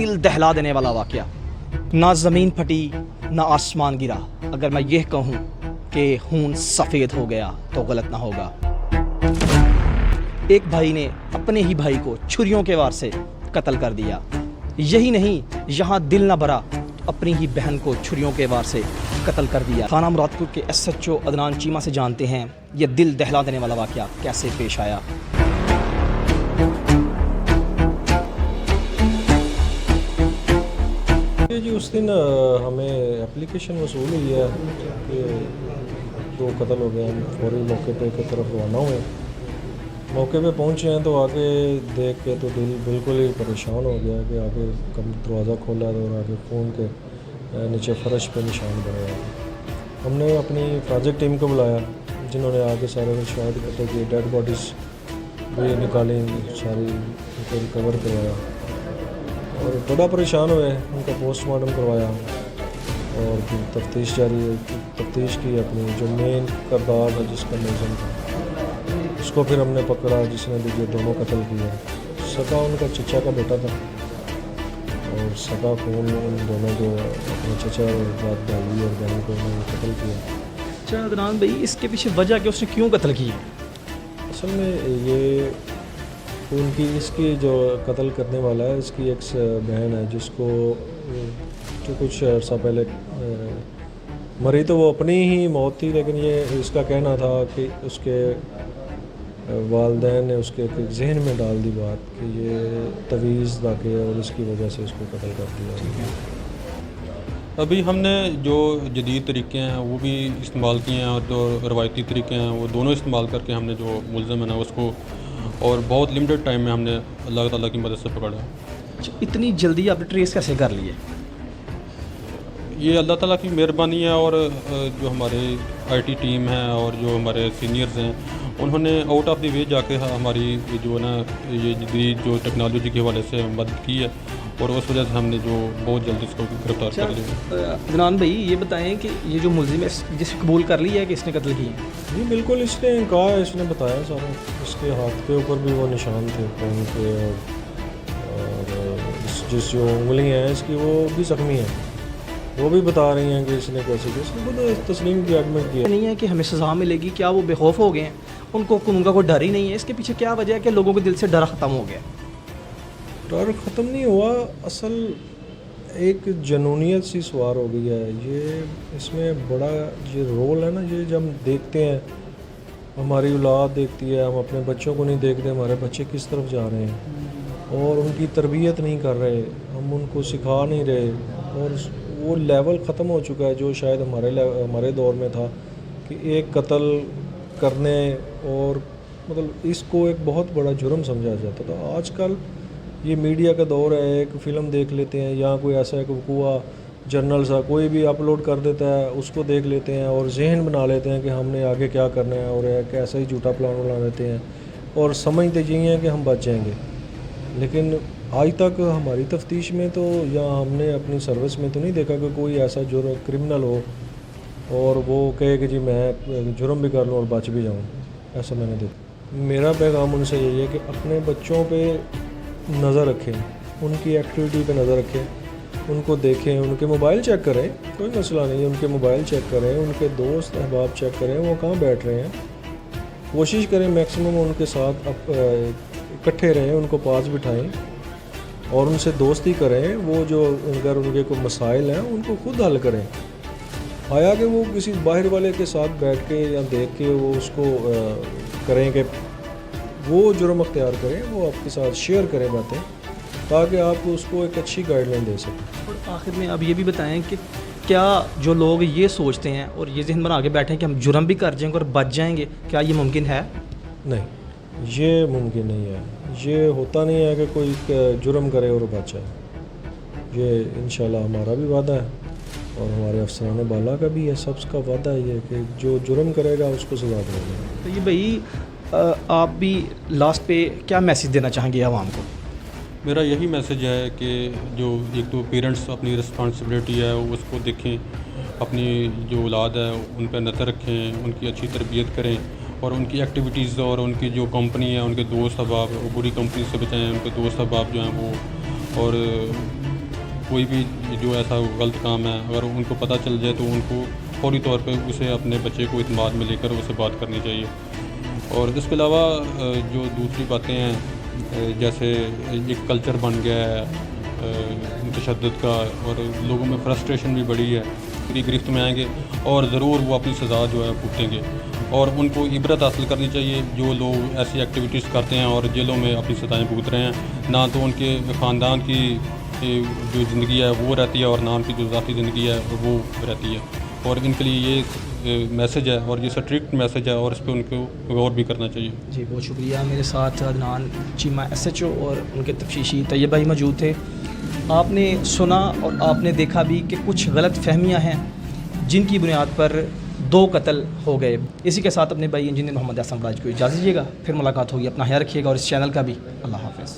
دل دہلا دینے والا واقعہ. نہ زمین پھٹی نہ آسمان گرا. اگر میں یہ کہوں کہ خون سفید ہو گیا تو غلط نہ ہوگا. ایک بھائی نے اپنے ہی بھائی کو چھریوں کے وار سے قتل کر دیا. یہی نہیں، یہاں دل نہ بھرا تو اپنی ہی بہن کو چھریوں کے وار سے قتل کر دیا. تھانہ مراد پور کے S H O Adnan Cheema سے جانتے ہیں یہ دل دہلا دینے والا واقعہ کیسے پیش آیا. جی اس دن ہمیں اپلیکیشن وصول ہوئی ہے کہ 2 قتل ہو گئے. ہم فوری موقع پہ کی طرف روانہ ہوئے. موقع پہ پہنچے ہیں تو آگے دیکھ کے تو دل بالکل ہی پریشان ہو گیا کہ آگے کم دروازہ کھولا اور آگے خون کے نیچے فرش پہ نشان بڑھے. ہم نے اپنی پروجیکٹ ٹیم کو بلایا جنہوں نے آگے سارے شاہد اکٹھے کیے، ڈیڈ باڈیز بھی نکالیں، ساری ان کو ریکور کروایا اور بڑا پریشان ہوئے. ان کا پوسٹ مارٹم کروایا اور پھر تفتیش جاری ہے. تفتیش کی اپنی جو مین کردار ہے جس کا ملزم تھا اس کو پھر ہم نے پکڑا جس نے بھی یہ دونوں قتل کیے. سکا ان کا چچا کا بیٹا تھا اور سکا خون ان دونوں جو اپنے چچا اور بات بھائی اور بہن کو انہوں نے قتل کیا. اچھا عدنان بھائی، اس کے پیچھے وجہ کہ اس نے کیوں قتل کی؟ اصل میں یہ ان کی اس کی جو قتل کرنے والا ہے اس کی ایک بہن ہے جس کو جو کچھ عرصہ پہلے مری تو وہ اپنی ہی موت تھی، لیکن یہ اس کا کہنا تھا کہ اس کے والدین نے اس کے ذہن میں ڈال دی بات کہ یہ تویز لاکے اور اس کی وجہ سے اس کو قتل کر دیا. ابھی ہم نے جو جدید طریقے ہیں وہ بھی استعمال کیے ہیں اور جو روایتی طریقے ہیں وہ دونوں استعمال کر کے ہم نے جو ملزم ہے نا اس کو اور بہت لمیٹڈ ٹائم میں ہم نے اللہ تعالیٰ کی مدد سے پکڑا. اتنی جلدی آپ نے ٹریس کیسے کر لیے؟ یہ اللہ تعالیٰ کی مہربانی ہے اور جو ہمارے آئی ٹی ٹیم ہے اور جو ہمارے سینئرز ہیں انہوں نے آؤٹ آف دی وے جا کے ہماری جو ہے نا یہ جدید جو ٹیکنالوجی کے حوالے سے مدد کی ہے اور اس وجہ سے ہم نے جو بہت جلدی اس کو گرفتار کر لیا. عدنان بھائی یہ بتائیں کہ یہ جو ملزم ہے جس نے قبول کر لیا ہے کہ اس نے قتل کی ہے؟ جی بالکل، اس نے کہا ہے، اس نے بتایا سارا. اس کے ہاتھ کے اوپر بھی وہ نشان تھے خون کے اور جس جو انگلیاں ہیں اس کی وہ بھی زخمی ہیں. وہ بھی بتا رہی ہیں کہ اس نے کیسے اس نے خود تسلیم کی ایڈمٹ کیا. نہیں ہے کہ ہمیں سزا ملے گی، کیا وہ بے خوف ہو گئے ہیں؟ ان کو قانون کا کوئی ڈر ہی نہیں ہے. اس کے پیچھے کیا وجہ ہے کہ لوگوں کے دل سے ڈر ختم ہو گیا؟ ڈر ختم نہیں ہوا، اصل ایک جنونیت سی سوار ہو گئی ہے. یہ اس میں بڑا یہ رول ہے نا، یہ جب ہم دیکھتے ہیں ہماری اولاد دیکھتی ہے، ہم اپنے بچوں کو نہیں دیکھتے ہمارے بچے کس طرف جا رہے ہیں اور ان کی تربیت نہیں کر رہے، ہم ان کو سکھا نہیں رہے اور وہ لیول ختم ہو چکا ہے جو شاید ہمارے دور میں تھا کہ ایک قتل کرنے اور مطلب اس کو ایک بہت بڑا جرم سمجھا جاتا تھا. آج کل یہ میڈیا کا دور ہے، ایک فلم دیکھ لیتے ہیں یا کوئی ایسا ایک وقوع جرنل سا کوئی بھی اپلوڈ کر دیتا ہے، اس کو دیکھ لیتے ہیں اور ذہن بنا لیتے ہیں کہ ہم نے آگے کیا کرنا ہے اور ایک ایسا ہی جھوٹا پلان بنا لیتے ہیں اور سمجھتے یہی ہیں کہ ہم بچ جائیں گے. لیکن آج تک ہماری تفتیش میں تو یا ہم نے اپنی سروس میں تو نہیں دیکھا کہ کوئی ایسا کرمنل ہو اور وہ کہے کہ جی میں جرم بھی کر لوں اور بچ بھی جاؤں. ایسا میں نے دیکھا. میرا پیغام ان سے یہی ہے کہ اپنے بچوں پہ نظر رکھیں، ان کی ایکٹیویٹی پہ نظر رکھیں، ان کو دیکھیں، ان کے موبائل چیک کریں، کوئی مسئلہ نہیں ہے، ان کے موبائل چیک کریں، ان کے دوست احباب چیک کریں وہ کہاں بیٹھ رہے ہیں. کوشش کریں میکسیمم ان کے ساتھ اکٹھے رہیں، ان کو پاس بٹھائیں اور ان سے دوستی کریں. وہ جو اگر ان کے کوئی مسائل ہیں ان کو خود حل کریں. آیا کہ وہ کسی باہر والے کے ساتھ بیٹھ کے یا دیکھ کے وہ اس کو کریں کہ وہ جرم اختیار کریں، وہ آپ کے ساتھ شیئر کریں باتیں تاکہ آپ اس کو ایک اچھی گائیڈ لائن دے سکیں. اور آخر میں اب یہ بھی بتائیں کہ کیا جو لوگ یہ سوچتے ہیں اور یہ ذہن بنا کے بیٹھے ہیں کہ ہم جرم بھی کر جائیں گے اور بچ جائیں گے، کیا یہ ممکن ہے؟ نہیں، یہ ممکن نہیں ہے. یہ ہوتا نہیں ہے کہ کوئی جرم کرے اور بچ جائے. یہ انشاءاللہ ہمارا بھی وعدہ ہے اور ہمارے افسران بالا کا بھی ہے، سب کا وعدہ ہے یہ کہ جو جرم کرے گا اس کو سزا دے گا. تو یہ بھائی آپ بھی لاسٹ پہ کیا میسیج دینا چاہیں گے عوام کو؟ میرا یہی میسیج ہے کہ جو ایک تو پیرنٹس اپنی رسپانسبلٹی ہے اس کو دیکھیں، اپنی جو اولاد ہے ان پہ نظر رکھیں، ان کی اچھی تربیت کریں اور ان کی ایکٹیویٹیز اور ان کی جو کمپنی ہے ان کے دوست احباب وہ بری کمپنی سے بچائیں. ان کے دوست احباب جو ہیں وہ اور کوئی بھی جو ایسا غلط کام ہے اگر ان کو پتہ چل جائے تو ان کو فوری طور پہ اسے اپنے بچے کو اعتماد میں لے کر اسے بات کرنی چاہیے. اور اس کے علاوہ جو دوسری باتیں ہیں جیسے ایک کلچر بن گیا ہے تشدد کا اور لوگوں میں فرسٹریشن بھی بڑی ہے, پھر گرفت میں آئیں گے اور ضرور وہ اپنی سزا جو ہے بھگتیں گے. اور ان کو عبرت حاصل کرنی چاہیے جو لوگ ایسی ایکٹیویٹیز کرتے ہیں اور جیلوں میں اپنی سزائیں بھگت رہے ہیں. نہ تو ان کے خاندان کی جو زندگی ہے وہ رہتی ہے اور نہ ان کی جو ذاتی زندگی ہے وہ رہتی ہے. اور ان کے لیے یہ میسج ہے اور یہ اسٹرکٹ میسج ہے اور اس پہ ان کو غور بھی کرنا چاہیے. جی بہت شکریہ. میرے ساتھ عدنان چیمہ SHO اور ان کے تفتیشی طیب بھائی موجود تھے. آپ نے سنا اور آپ نے دیکھا بھی کہ کچھ غلط فہمیاں ہیں جن کی بنیاد پر 2 قتل ہو گئے. اسی کے ساتھ اپنے بھائی انجینئر محمد احسن راج کو اجازت دیجیے گا, پھر ملاقات ہوگی. اپنا خیال رکھیے گا اور اس چینل کا بھی. اللہ حافظ.